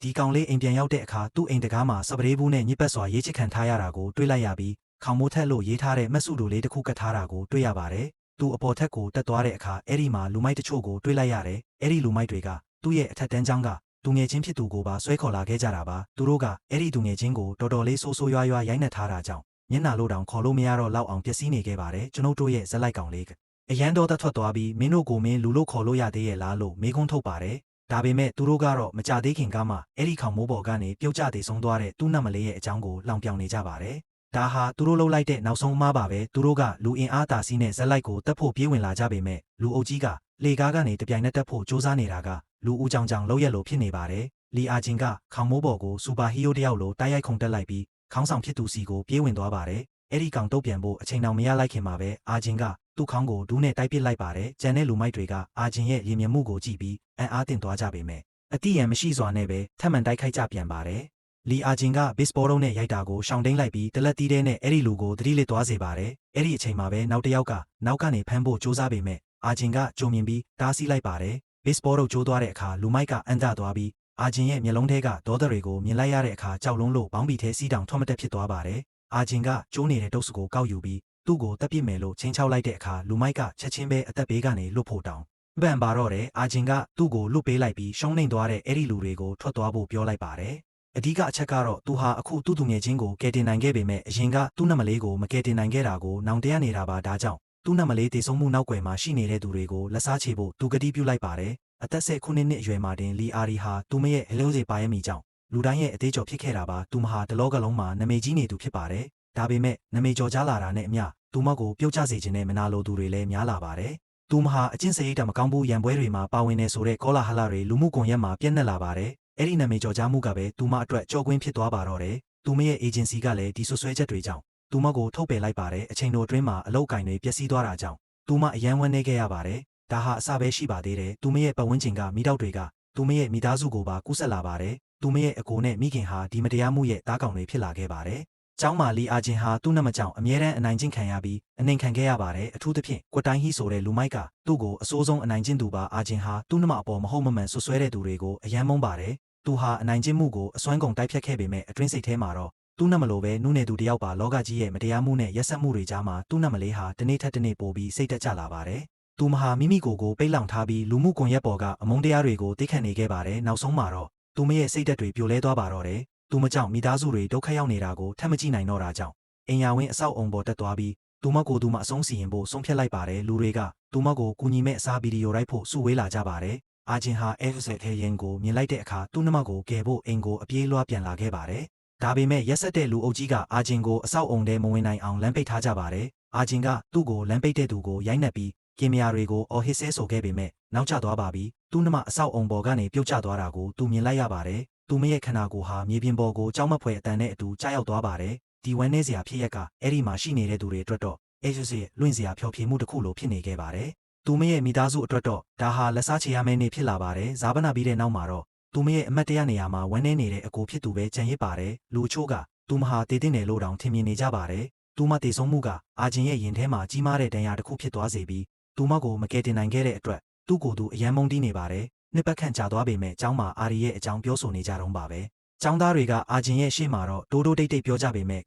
ဒီကောင်လေးအိမ်ပြန်ရောက်တဲ့အခါသူ့အိမ်တကားမှာစပရေးဘူးနဲ့ညစ်ပတ်စွာရေးချစ်ခံထားရတာကိုတွေ့လိုက်ရပြီးခေါင်မိုးထက်လို့ရေးထားတဲ့မက်စုလိုလေးတစ်ခုကတ်ထားတာကိုတွေ့ရပါတယ်။သူ့အပေါ်ထက်ကိုတက်သွားတဲ့အခါအဲ့ဒီမှာလူမိုက်တချို့ကိုတွေ့လိုက်ရတယ်။အဲ့ဒီလူမိုက်တွေကသူ့ရဲ့အထက်တန်းကျောင်းကသူငယ်ချင်းဖြစ်သူကိုပါဆွဲခေါ်လာခဲ့ကြတာပါ။သူတို့ကအဲ့ဒီသူငယ်ချင်းကိုတော်တော်လေးဆိုးဆိုးရွားရွားရိုက်နှက်ထားတာကြောင့်မျက်နှာလို့တောင်ခေါ်လို့မရတော့လောက်အောင်ပျက်စီးနေခဲ့ပါတယ်။ကျွန်ုပ်တို့ရဲ့ဇက်လိုက်ကောင်လေးအရန်တော်သက်ထွက်သွားပြီးမင်းတို့ကိုမင်းလူလို့ခေါ်လို့ရသေးရဲ့လားလို့မေးခွန်းထုတ်ပါတယ်။ဒါပေမဲ့သူတို့ကတော့မကြသေးခင်ကမှအဲ့ဒီခေါင်မိုးပေါ်ကနေပြုတ်ကျသေးဆုံးသွားတဲ့သူ့နတ်မလေးရဲ့အကြောင်းကိုလောင်ပြောင်နေကြပါတယ်။ဒါဟာသူတို့လှုပ်လိုက်တဲ့နောက်ဆုံးအမှားပါပဲ။သူတို့ကလူအင်အားတာစီးနဲ့ဇက်လိုက်ကိုတက်ဖို့ပြေးဝင်လာကြပေမဲ့လူအုပ်ကြီးကလေကားကနေတပြိုင်နက်တက်ဖို့စူးစမ်းနေတာကလူဦးကြောင်ကြောင်လောက်ရက်လို့ဖြစ်နေပါတယ်။လီအာဂျင်ကခေါင်မိုးပေါ်ကိုစူပါဟီးရိုးတယောက်လိုတိုက်ရိုက်ခုန်တက်လိုက်ပြီးခေါင်းဆောင်ဖြစ်သူစီကိုပြေးဝင်သွားပါတယ်။အဲ့ဒီကောင်တုတ်ပြန်ဖို့အချိန်တောင်မရလိုက်ခင်မှာပဲအာဂျင်ကသူ့ခေါင်းကိုဒူးနဲ့တိုက်ပစ်လိုက်ပါတယ်။ကျန်တဲ့လူမိုက်တွေကအာဂျင်ရဲ့ရင်မြင်မှုကိုကြည့်ပြီးအံ့အားသင့်သွားကြပေမဲ့အတိအယံမရှိစွာနဲ့ပဲထပ်မံတိုက်ခိုက်ကြပြန်ပါတယ်။လီအာဂျင်ကဘစ်ဘောလုံးနဲ့ရိုက်တာကိုရှောင်တိန်လိုက်ပြီးတလက်တီးတဲ့နဲ့အဲ့ဒီလူကိုသတိလစ်သွားစေပါတယ်။အဲ့ဒီအချိန်မှာပဲနောက်တစ်ယောက်ကနောက်ကနေဖမ်းဖို့ကြိုးစားပေမဲ့အာဂျင်ကကြုံမြင်ပြီးတားဆီးလိုက်ပါတယ်။ဘစ်ဘောလုံးကျိုးသွားတဲ့အခါလူမိုက်ကအန်တသွားပြီးအာဂျင်ရဲ့မျက်လုံးထဲကဒေါသတွေကိုမြင်လိုက်ရတဲ့အခါကြောက်လုံးလို့ဘောင်းဘီထဲစီးတောင်ထွက်မတက်ဖြစ်သွားပါတယ်။အာဂျင်ကကျိုးနေတဲ့တုပ်စုကိုကောက်ယူပြီးသူ့ကိုတပ်ပစ်မယ်လို့ချင်းချောက်လိုက်တဲ့အခါလူမိုက်ကချက်ချင်းပဲအသက်ဘေးကနေလွတ်ဖို့တောင်းပန်ပါတော့တယ်။အာဂျင်ကသူ့ကိုလွတ်ပေးလိုက်ပြီးရှုံးနိမ့်သွားတဲ့အဲ့ဒီလူတွေကိုထွက်သွားဖို့ပြောလိုက်ပါတယ်။အဓိကအချက်ကတော့သူဟာအခုသူ့သူငယ်ချင်းကိုကယ်တင်နိုင်ခဲ့ပေမဲ့အရင်ကသူ့နတ်မလေးကိုမကယ်တင်နိုင်ခဲ့တာကိုနောင်တရနေတာပါဒါကြောင့်သူ့နတ်မလေးတည်ဆုံးမှုနောက်ွယ်မှာရှိနေတဲ့သူတွေကိုလက်စားချေဖို့သူကတိပြုလိုက်ပါတယ်။အသက်19နှစ်အရွယ်မှာတင်လီအာရီဟာသူမရဲ့အလုံးစေပါရဲ့မိကြောင့်လူတိုင်းရဲ့အသေးကျော်ဖြစ်ခဲ့တာပါ။သူမဟာတလောကလုံးမှာနာမည်ကြီးနေသူဖြစ်ပါတယ်။ဒါပေမဲ့နာမည်ကျော်ကြားလာတာနဲ့အမျှသူမကိုပြုတ်ကျစေခြင်းနဲ့မနာလိုသူတွေလည်းများလာပါတယ်။သူမဟာအကျင့်စရိတ်တမကောင်းဘူးရန်ပွဲတွေမှာပါဝင်နေဆိုတဲ့ကောလာဟလတွေလူမှုကွန်ရက်မှာပြန့်နှံ့လာပါတယ်။အဲ့ဒီနာမည်ကျော်ကြားမှုကပဲသူမအတွက်ကြော်ကွင်းဖြစ်သွားပါတော့တယ်။သူမရဲ့အေဂျင်စီကလည်းဒီဆွဆွဲချက်တွေကြောင့်သူမကိုထုတ်ပယ်လိုက်ပါတယ်။အချိန်တိုအတွင်းမှာအလောက်ကိုင်တွေပျက်စီးသွားတာကြောင့်သူမအယမ်းဝန်းနေခဲ့ရပါတယ်။ဒါဟာအစပဲရှိပါသေးတယ်။သူမရဲ့ပတ်ဝန်းကျင်ကမိတောက်တွေကသူမရဲ့မိသားစုကိုပါကူးဆက်လာပါတယ်။သူမရဲ့အကိုနဲ့မိခင်ဟာဒီမတရားမှုရဲ့တားကောင်တွေဖြစ်လာခဲ့ပါတယ်။ကျောင်းမှာလီအာဂျင်ဟာသူ့နတ်မကြောင်အမြဲတမ်းအနိုင်ကျင့်ခံရပြီးအနှိမ်ခံခဲ့ရပါတယ်အထူးသဖြင့်ကွတ်တိုင်းဟီဆိုတဲ့လူမိုက်ကသူ့ကိုအစိုးဆုံးအနိုင်ကျင့်သူပါအာဂျင်ဟာသူ့နတ်မအပေါ်မဟုတ်မမှန်ဆွဆွဲတဲ့သူတွေကိုအယမ်းမုန်းပါတယ်သူဟာအနိုင်ကျင့်မှုကိုအစွမ်းကုန်တိုက်ဖြတ်ခဲ့ပေမဲ့အတွင်းစိတ်ထဲမှာတော့သူ့နတ်မလိုပဲနုနယ်သူတယောက်ပါလောကကြီးရဲ့မတရားမှုနဲ့ရက်စက်မှုတွေကြားမှာသူ့နတ်မလေးဟာတနေ့ထက်တနေ့ပိုပြီးစိတ်တက်ကြလာပါတယ်သူမဟာမိမိကိုပိတ်လောင်ထားပြီးလူမှုကွန်ရက်ပေါ်ကအမုန်းတရားတွေကိုသိခံနေခဲ့ပါတယ်နောက်ဆုံးမှာတော့သူမရဲ့စိတ်ဓာတ်တွေပြိုလဲသွားပါတော့တယ်သူမကြောင့်မိသားစုတွေဒုက္ခရောက်နေတာကိုထပ်မကြည့်နိုင်တော့တာကြောင့်အင်ယာဝင်းအဆောက်အုံပေါ်တက်သွားပြီးသူမကိုသူမအဆုံးစီရင်ဖို့ဆုံးဖြတ်လိုက်ပါတယ်လူတွေကသူမကိုကူညီမဲ့အစားဗီဒီယိုရိုက်ဖို့စုဝေးလာကြပါတယ်အာဂျင်ဟာအဲဆယ်ထဲရင်ကိုမြင်လိုက်တဲ့အခါသူ့နှမကိုကယ်ဖို့အိမ်ကိုအပြေးလွှားပြန်လာခဲ့ပါတယ်ဒါပေမဲ့ရက်ဆက်တဲ့လူအုပ်ကြီးကအာဂျင်ကိုအဆောက်အုံထဲမဝင်နိုင်အောင်လမ်းပိတ်ထားကြပါတယ်အာဂျင်ကသူ့ကိုလမ်းပိတ်တဲ့သူကိုရိုက်နှက်ပြီးကင်မရာတွေကိုအော်ဟစ်ဆဲဆိုခဲ့ပေမဲ့နောက်ကျသွားပါပြီသူ့နှမအဆောက်အုံပေါ်ကနေပြုတ်ကျသွားတာကိုသူမြင်လိုက်ရပါတယ်သူမရဲ့ခန္ဓာကိုယ်ဟာမြေပြင်ပေါ်ကိုကြောက်မဖွယ်အတန်နဲ့အတူကျရောက်သွားပါတယ်ဒီဝမ်းနည်းစရာဖြစ်ရက်ကအဲ့ဒီမှာရှိနေတဲ့သူတွေအတွက်တော့အဲရွှေလွင့်စရာဖျော်ဖြေမှုတစ်ခုလိုဖြစ်နေခဲ့ပါတယ်သူမရဲ့မိသားစုအတွက်တော့ဒါဟာလက်စားချေရမယ့်နေ့ဖြစ်လာပါတယ်ဇာပနာပြီးတဲ့နောက်မှာတော့သူမရဲ့အမတ်တရနေရာမှာဝမ်းနည်းနေတဲ့အကိုဖြစ်သူပဲကြံရစ်ပါတယ်လူအချို့ကသူမဟာတည်တည်နေလို့တောင်ထင်မြင်နေကြပါတယ်သူမတည်ဆုံးမှုကအာဂျင်ရဲ့ရင်ထဲမှာကြီးမားတဲ့ဒဏ်ရာတစ်ခုဖြစ်သွားစေပြီးသူမကိုမကယ်တင်နိုင်ခဲ့တဲ့အတွက်သူ့ကိုယ်သူအယမ်းမုန်းတီးနေပါတယ်နှစ်ပတ်ခန့်ကြာသွားပေမဲ့ကျောင်းမှာအာရီရဲ့အကြောင်းပြောဆိုနေကြတော့ပါပဲကျောင်းသားတွေကအာဂျင်ရဲ့ရှေ့မှာတော့တိုးတိုးတိတ်တိတ်ပြောကြပေမဲ့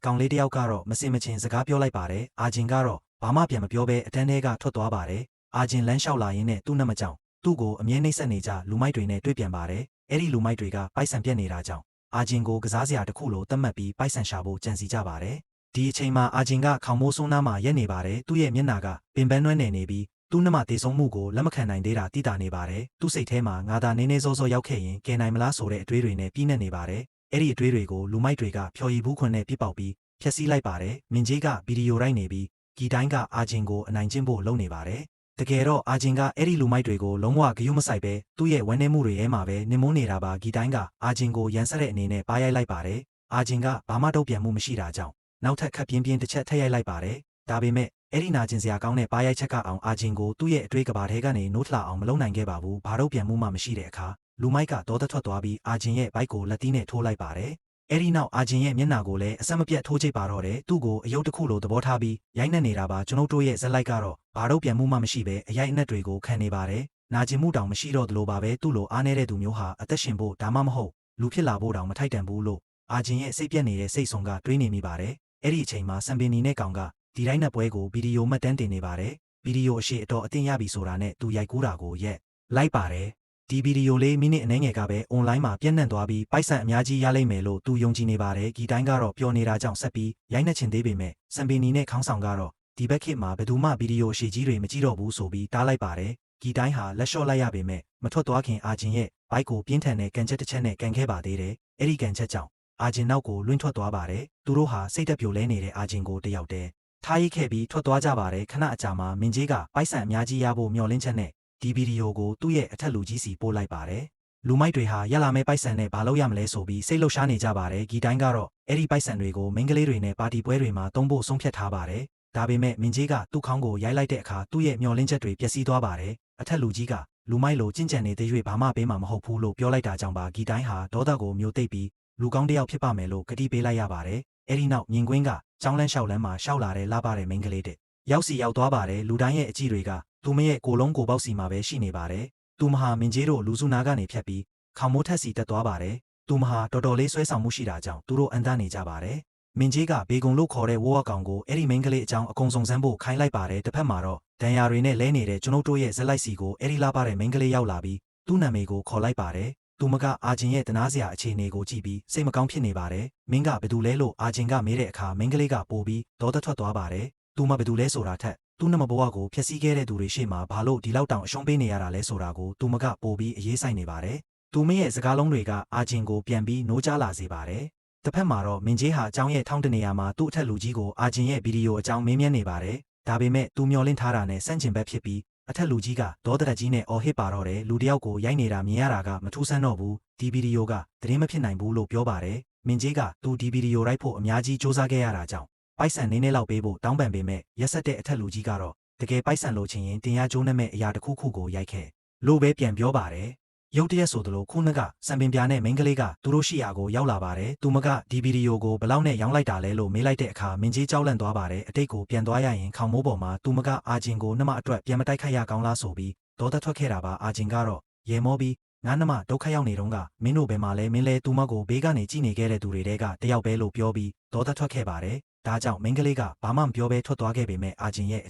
ကောင်လေးတယောက်ကတော့မစင်မချင်းစကားပြောလိုက်ပါတယ်အာဂျင်ကတော့ဘာမှပြန်မပြောဘဲအတန်းထဲကထွက်သွားပါတယ်အာဂျင်လမ်းလျှောက်လာရင်းနဲ့သူ့နှမကြောင်သူ့ကိုအမြဲနှိမ့်ဆက်နေကြလူမိုက်တွေနဲ့တွေ့ပြန်ပါတယ်အဲ့ဒီလူမိုက်တွေကပိုက်ဆံပြက်နေတာကြောင့်အာဂျင်ကိုကစားစရာတစ်ခုလိုသတ်မှတ်ပြီးပိုက်ဆံရှာဖို့ကြံစီကြပါတယ်ဒီအချိန်မှာအာဂျင်ကခေါင်မိုးဆုံးနားမှာရက်နေပါတယ်သူ့ရဲ့မျက်နှာကပင်ပန်းနွမ်းနယ်နေပြီးသူ့နှမတည်ဆုံးမှုကိုလက်မခံနိုင်သေးတာတိတာနေပါတယ်သူ့စိတ်ထဲမှာငါသာနေနေစောစောရောက်ခဲ့ရင်ကယ်နိုင်မလားဆိုတဲ့အတွေးတွေနဲ့ပြည့်နေနေပါတယ်အဲ့ဒီအတွေးတွေကိုလူမိုက်တွေကဖျော်ရည်ဘူးခွန်းနဲ့ပြစ်ပေါက်ပြီးဖျက်ဆီးလိုက်ပါတယ်မင်ကြီးကဗီဒီယိုရိုက်နေပြီးဂီတိုင်းကအာဂျင်ကိုအနိုင်ကျင့်ဖို့လုပ်နေပါတယ်တကယ်တော့အာဂျင်ကအဲ့ဒီလူမိုက်တွေကိုလုံးဝဂရုမစိုက်ပဲသူ့ရဲ့ဝမ်းနည်းမှုတွေထဲမှာပဲနင်မုန်းနေတာပါဂီတိုင်းကအာဂျင်ကိုရန်ဆက်တဲ့အနေနဲ့ပါရိုက်လိုက်ပါတယ်အာဂျင်ကဘာမှတုံ့ပြန်မှုမရှိတာကြောင့်နောက်ထပ်ခပ်ပြင်းပြင်းတစ်ချက်ထည့်ရိုက်လိုက်ပါတယ်ဒါပေမဲ့အဲ့ဒီနာကျင်စရာကောင်းတဲ့ပါရိုက်ချက်ကအောင်အာဂျင်ကိုသူ့ရဲ့အတွေးကဘာထဲကနေနိုးထလာအောင်မလုပ်နိုင်ခဲ့ပါဘူးဘာတော့ပြန်မှုမှမရှိတဲ့အခါလူမိုက်ကဒေါသထွက်သွားပြီးအာဂျင်ရဲ့ဘိုက်ကိုလက်သီးနဲ့ထိုးလိုက်ပါတယ်အဲ့ဒီနောက်အာဂျင်ရဲ့မျက်နှာကိုလည်းအဆက်မပြတ်ထိုးချိတ်ပါတော့တယ်သူ့ကိုအယုတ်တစ်ခုလိုသဘောထားပြီးရိုက်နှက်နေတာပါကျွန်ုပ်တို့ရဲ့ဇက်လိုက်ကတော့ဘာတော့ပြန်မှုမှမရှိပဲအရိုက်အနှက်တွေကိုခံနေပါတယ်နာကျင်မှုတောင်မရှိတော့သလိုပါပဲသူ့လိုအားနေတဲ့သူမျိုးဟာအသက်ရှင်ဖို့ဒါမှမဟုတ် လူဖြစ်လာဖို့တောင်မထိုက်တန်ဘူးလို့အာဂျင်ရဲ့စိတ်ပြက်နေတဲ့စိတ်ဆုံကတွေးနေမိပါတယ်အဲ့ဒီအချိန်မှာစံပင်နီနဲ့ကောင်ကဒီတိုင်းနဲ့ပွဲကိုဗီဒီယိုမှတ်တမ်းတင်နေပါတယ်ဗီဒီယိုအရှိအတော်အသင့်ရပြီဆိုတာနဲ့သူရိုက်ကူးတာကိုရက်လိုက်ပါတယ်ဒီဗီဒီယိုလေးမိနစ်အနည်းငယ်ကပဲအွန်လိုင်းမှာပြန့်နှံ့သွားပြီးပိုက်ဆံအများကြီးရလိမ့်မယ်လို့သူယုံကြည်နေပါတယ်ဂီတိုင်းကတော့ပျော်နေတာကြောင့်ဆက်ပြီးရိုက်နှက်ချင်သေးပေမဲ့စံပင်နီနဲ့ခေါင်းဆောင်ကတော့ဒီဘက်ခေတ်မှာဘယ်သူမှဗီဒီယိုအရှိကြီးတွေမကြည့်တော့ဘူးဆိုပြီးတားလိုက်ပါတယ်ဂီတိုင်းဟာလက်လျှော့လိုက်ရပေမဲ့မထွက်သွားခင်အာဂျင်ရဲ့ဘိုက်ကိုပြင်းထန်တဲ့ကန်ချက်တစ်ချက်နဲ့ကန်ခဲ့ပါသေးတယ်အဲ့ဒီကန်ချက်ကြောင့်အာဂျင်နောက်ကိုလွင့်ထွက်သွားပါတယ်သူတို့ဟာစိတ်တက်ပြိုလဲနေတဲ့အာဂျင်ကိုတယောက်တည်းထားရိတ်ခဲ့ပြီးထွက်သွားကြပါတယ်ခဏအကြာမှာမင်းကြီးကပိုက်ဆံအများကြီးရဖို့မျှော်လင့်ချက်နဲ့ဒီဗီဒီယိုကိုသူ့ရဲ့အထက်လူကြီးစီပို့လိုက်ပါတယ်လူမိုက်တွေဟာရလာမဲ့ပိုက်ဆံနဲ့ဘာလုပ်ရမလဲဆိုပြီးစိတ်လှုပ်ရှားနေကြပါတယ်ဂီတိုင်းကတော့အဲ့ဒီပိုက်ဆံတွေကိုမိန်းကလေးတွေနဲ့ပါတီပွဲတွေမှာသုံးဖို့ဆုံးဖြတ်ထားပါတယ်ဒါပေမဲ့မင်းကြီးကသူ့ခေါင်းကိုရိုက်လိုက်တဲ့အခါသူ့ရဲ့မျှော်လင့်ချက်တွေပျက်စီးသွားပါတယ်အထက်လူကြီးကလူမိုက်လိုကျင့်ကြံနေတဲ့၍ဘာမှပေးမှာမဟုတ်ဘူးလို့ပြောလိုက်တာကြောင့်ပါဂီတိုင်းဟာဒေါသကိုမျိုးသိပ်ပြီးလူကောင်းတစ်ယောက်ဖြစ်ပါမယ်လို့ကတိပေးလိုက်ရပါတယ်အဲ့ဒီနောက်မြင်ကွင်းကကျောင်းလန်းလျှောက်လန်းမှာရှောက်လာတဲ့လာပါတဲ့မိန်းကလေးတဲ့ရောက်စီရောက်သွားပါတယ်လူတိုင်းရဲ့အကြည့်တွေကသူမရဲ့ကိုလုံးကိုပေါက်စီမှာပဲရှိနေပါတယ်သူမဟာမင်းကြီးတို့လူစုနာကနေဖြတ်ပြီးခေါမိုးထက်စီတက်သွားပါတယ်သူမဟာတော်တော်လေးဆွဲဆောင်မှုရှိတာကြောင့်သူတို့အန်တနေကြပါတယ်မင်းကြီးကဘေကုံလို့ခေါ်တဲ့ဝိုးအကောင်ကိုအဲ့ဒီမိန်းကလေးအကြောင်းအကုန်စုံစမ်းဖို့ခိုင်းလိုက်ပါတယ်တစ်ဖက်မှာတော့ဒဏ်ရာတွေနဲ့လဲနေတဲ့ကျွန်ုပ်တို့ရဲ့ဇက်လိုက်စီကိုအဲ့ဒီလာပါတဲ့မိန်းကလေးရောက်လာပြီးသူ့နာမည်ကိုခေါ်လိုက်ပါတယ်သူမကအာဂျင်ရဲ့တနာစရာအခြေအနေကိုကြည့်ပြီးစိတ်မကောင်းဖြစ်နေပါတယ်မင်းကဘယ်သူလဲလို့အာဂျင်ကမေးတဲ့အခါမိန်းကလေးကပို့ပြီးဒေါသထွက်သွားပါတယ်သူမဘယ်သူလဲဆိုတာထက်သူ့နမဘဝကိုဖျက်ဆီးခဲ့တဲ့သူတွေရှေ့မှာဘာလို့ဒီလောက်တောင်အရှုံးပေးနေရတာလဲဆိုတာကိုသူမကပို့ပြီးအရေးဆိုင်နေပါတယ်သူမရဲ့စကားလုံးတွေကအာဂျင်ကိုပြန်ပြီးနိုးကြားလာစေပါတယ်တစ်ဖက်မှာတော့မင်းကြီးဟာအကြောင်းရဲ့ထောင်းတနေရာမှာသူ့အထက်လူကြီးကိုအာဂျင်ရဲ့ဗီဒီယိုအကြောင်းမေးမြန်းနေပါတယ်ဒါပေမဲ့သူမျောလင့်ထားတာနဲ့စန့်ကျင်ဘက်ဖြစ်ပြီးအထက်လူကြီးကဒေါသတက်ကြီးနဲ့အော်ဟစ်ပါတော့တယ်လူတယောက်ကိုရိုက်နေတာမြင်ရတာကမထူးဆန်းတော့ဘူးဒီဗီဒီယိုကသတင်းမဖြစ်နိုင်ဘူးလို့ပြောပါတယ်မင်းကြီးကသူဒီဗီဒီယိုရိုက်ဖို့အများကြီးစူးစမ်းခဲ့ရတာကြောင့်ပိုက်ဆံနည်းနည်းလောက်ပေးဖို့တောင်းပန်ပေမဲ့ရက်ဆက်တဲ့အထက်လူကြီးကတော့တကယ်ပိုက်ဆံလိုချင်ရင်တင်ရကျိုးနဲ့မဲ့အရာတစ်ခုခုကိုရိုက်ခဲ့လို့ပဲပြန်ပြောပါတယ်ရုတ်တရက်ဆိုသလိုခုနကစံပင်ပြာနဲ့မိန်းကလေးကသူတို့ရှိရာကိုရောက်လာပါတယ်သူမကဒီဗီဒီယိုကိုဘလောက်နဲ့ရောင်းလိုက်တာလဲလို့မေးလိုက်တဲ့အခါမင်းကြီးကြောက်လန့်သွားပါတယ်အတိတ်ကိုပြန်သွားရရင်ခေါင်းမိုးပေါ်မှာသူမကအာဂျင်ကိုနှမအတွက်ပြန်မတိုက်ခိုက်ရကောင်းလားဆိုပြီးဒေါသထွက်ခဲ့တာပါအာဂျင်ကတော့ရေမောပြီးငါနှမဒုက္ခရောက်နေတော့ကမင်းတို့ဘယ်မှာလဲမင်းလဲသူမကိုဘေးကနေကြည့်နေခဲ့တဲ့သူတွေတဲကတယောက်ပဲလို့ပြောပြီးဒေါသထွက်ခဲ့ပါတယ်ဒါကြောင့်မိန်းကလေးကဘာမှမပြောဘဲထွက်သွားခဲ့ပေမဲ့အာဂျင်ရဲ့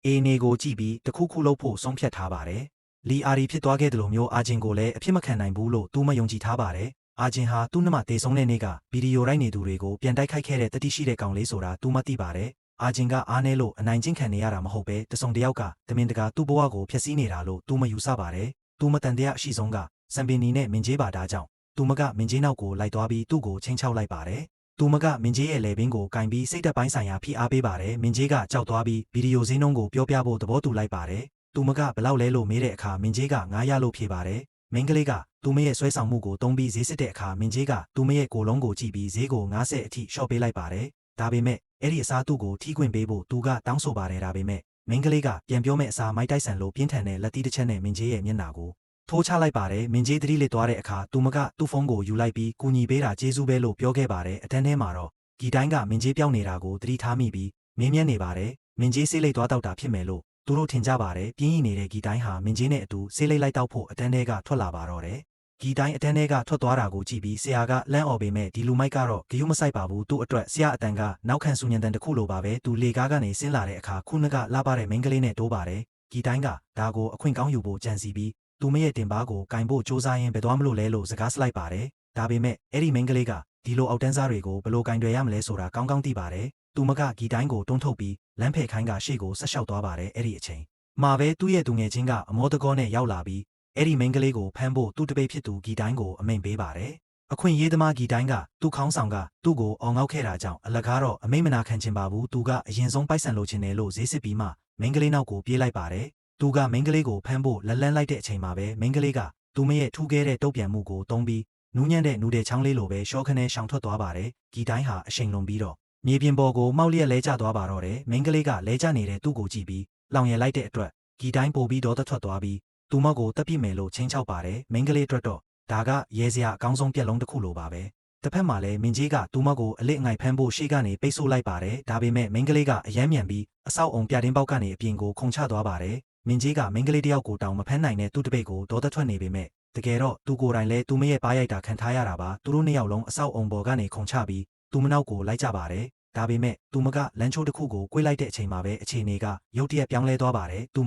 အေနေကိုကြည့်ပြီးတခုခုလုပ်ဖို့ဆုံးဖြတ်ထားပါတယ်လီအာရီဖြစ်သွားခဲ့တယ်လို့မျိုးအာဂျင်ကိုလည်းအဖြစ်မခံနိုင်ဘူးလို့သူမယုံကြည်ထားပါတယ်အာဂျင်ဟာသူ့နှမတေဆုံးတဲ့နေ့ကဗီဒီယိုရိုက်နေသူတွေကိုပြန်တိုက်ခိုက်ခဲ့တဲ့တတိရှိတဲ့ကောင်လေးဆိုတာသူမသိပါတယ်အာဂျင်ကအားနဲလို့အနိုင်ကျင့်ခံနေရတာမဟုတ်ပဲတစုံတယောက်ကတမင်တကာသူ့ဘဝကိုဖျက်ဆီးနေတာလို့သူမယူဆပါတယ်သူမတန်တရားအရှိဆုံးကစံပင်နီနဲ့မင်းကြီးပါတာကြောင့်သူမကမင်းကြီးနောက်ကိုလိုက်သွားပြီးသူ့ကိုချင်းချောက်လိုက်ပါတယ်သူမကမင်းကြီးရဲ့လေဘင်းကိုကင်ပြီးစိတ်သက်ပိုင်းဆိုင်ရာဖိအားပေးပါတယ်မင်းကြီးကကြောက်သွားပြီးဗီဒီယိုဈေးနှုန်းကိုပြောပြဖို့သဘောတူလိုက်ပါတယ်သူမကဘလောက်လဲလို့မေးတဲ့အခါမင်းကြီးက900လို့ဖြေပါတယ်မင်းကလေးကသူမရဲ့ဆွဲဆောင်မှုကိုတုံးပြီးဈေးစစ်တဲ့အခါမင်းကြီးကသူမရဲ့ကိုလုံးကိုကြည့်ပြီးဈေးကို90အထိရှော့ပေးလိုက်ပါတယ်ဒါပေမဲ့အဲ့ဒီအစားသူ့ကိုထိခွင့်ပေးဖို့သူကတောင်းဆိုပါတယ်ဒါပေမဲ့မင်းကလေးကပြန်ပြောမဲ့အစားမိုက်တိုက်ဆန်လို့ပြင်းထန်တဲ့လက်သီးတစ်ချက်နဲ့မင်းကြီးရဲ့မျက်နှာကိုထိုးချလိုက်ပါတယ်မင်းကြီးသတိလစ်သွားတဲ့အခါသူမကသူ့ဖုန်းကိုယူလိုက်ပြီးကူညီပေးတာကျေးဇူးပဲလို့ပြောခဲ့ပါတယ်အတန်းထဲမှာတော့ဂီတိုင်းကမင်းကြီးပြောင်းနေတာကိုသတိထားမိပြီးမင်းမျက်နေပါတယ်မင်းကြီးဆေးလိတ်သွားတော့တာဖြစ်မယ်လို့သူတို့ထင်ကြပါတယ်ပြင်းရည်နေတဲ့ဂီတိုင်းဟာမင်းကြီးနဲ့အတူဆေးလိတ်လိုက်တော့ဖို့အတန်းထဲကထွက်လာပါတော့တယ်ဂီတိုင်းအတန်းထဲကထွက်သွားတာကိုကြည့်ပြီးဆရာကလန့်អော်ပေမဲ့ဒီလူမိုက်ကတော့ဂယုမဆိုင်ပါဘူးသူ့အတွက်ဆရာအတန်းကနောက်ခံဆူညံတန်တစ်ခုလိုပါပဲသူလေကားကနေဆင်းလာတဲ့အခါခုနကလာပါတဲ့မိန်းကလေးနဲ့တိုးပါတယ်ဂီတိုင်းကဒါကိုအခွင့်ကောင်းယူဖို့ကြံစီပြီးသူမရဲ့တင်ပါကိုကင်ဖို့စူးစမ်းရင်းဘယ်သွားမလို့လဲလို့စကားစလိုက်ပါတယ်ဒါပေမဲ့အဲ့ဒီမိန်းကလေးကဒီလိုအောက်တန်းစားတွေကိုဘယ်လိုကင်တွယ်ရမလဲဆိုတာကောင်းကောင်းသိပါတယ်သူမကဂီတိုင်းကိုတွန်းထုတ်ပြီးလမ်းဖယ်ခိုင်းကရှေ့ကိုဆက်လျှောက်သွားပါတယ်အဲ့ဒီအချိန်မှာပဲသူ့ရဲ့သူငယ်ချင်းကအမောတကောနဲ့ရောက်လာပြီးအဲ့ဒီမိန်းကလေးကိုဖမ်းဖို့သူ့တပိတ်ဖြစ်သူဂီတိုင်းကိုအမိန့်ပေးပါတယ်အခွင့်ရေးသမားဂီတိုင်းကသူ့ခေါင်းဆောင်ကသူ့ကိုအော်ငေါက်ခဲ့တာကြောင့်အလကားတော့အမိန့်မနာခံချင်ပါဘူးသူကအရင်ဆုံးပိုက်ဆံလိုချင်တယ်လို့ဈေးစစ်ပြီးမှမိန်းကလေးနောက်ကိုပြေးလိုက်ပါတယ်သူကမိန်းကလေးကိုဖမ်းဖို့လက်လန်းလိုက်တဲ့အချိန်မှာပဲမိန်းကလေးကသူမရဲ့ထူးခဲတဲ့တုတ်ပြန်မှုကိုတုံးပြီးနူးညံ့တဲ့နူတဲ့ချောင်းလေးလိုပဲရှော့ခနဲရှောင်ထွက်သွားပါတယ်ဂီတိုင်းဟာအရှိန်လွန်ပြီးတော့မြေပြင်ပေါ်ကိုမှောက်လျက်လဲကျသွားပါတော့တယ်မိန်းကလေးကလဲကျနေတဲ့သူ့ကိုကြည့်ပြီးလောင်ရလိုက်တဲ့အတွက်ဂီတိုင်းပို့ပြီးဒေါသထွက်သွားပြီးသူမကိုတပ်ပြစ်မယ်လို့ချင်းချောက်ပါတယ်မိန်းကလေးအတွက်တော့ဒါကရဲစရာအကောင်းဆုံးပြက်လုံးတစ်ခုလိုပါပဲတစ်ဖက်မှာလည်းမင်းကြီးကသူမကိုအလစ်အငိုက်ဖမ်းဖို့ရှေ့ကနေပိတ်ဆို့လိုက်ပါတယ်ဒါပေမဲ့မိန်းကလေးကအယမ်းမြန်ပြီးအဆောက်အုံပြတင်းပေါက်ကနေအပြင်ကိုခုန်ချသွားပါတယ်မင်းကြီးကမိန်းကလေးတယောက်ကိုတောင်မဖမ်းနိုင်တဲ့သူ့တပိတ်ကိုဒေါသထွက်နေပေမဲ့ တကယ်တော့သူကိုယ်တိုင်လည်းသူမရဲ့ပါးရိုက်တာခံထားရတာပါသူတို့နှစ်ယောက်လုံးအဆောက်အုံပေါ်ကနေခုန်ချပြီးသူမနောက်ကိုလိုက်ကြပါတယ်ဒါပေမဲ့သူမကလမ်းချိုးတစ်ခုကိုကွေ့လိုက်တဲ့အချိန်မှာပဲအခြေအနေကရုတ်တရက်ပြောင်းလဲသွားပါတယ်သူ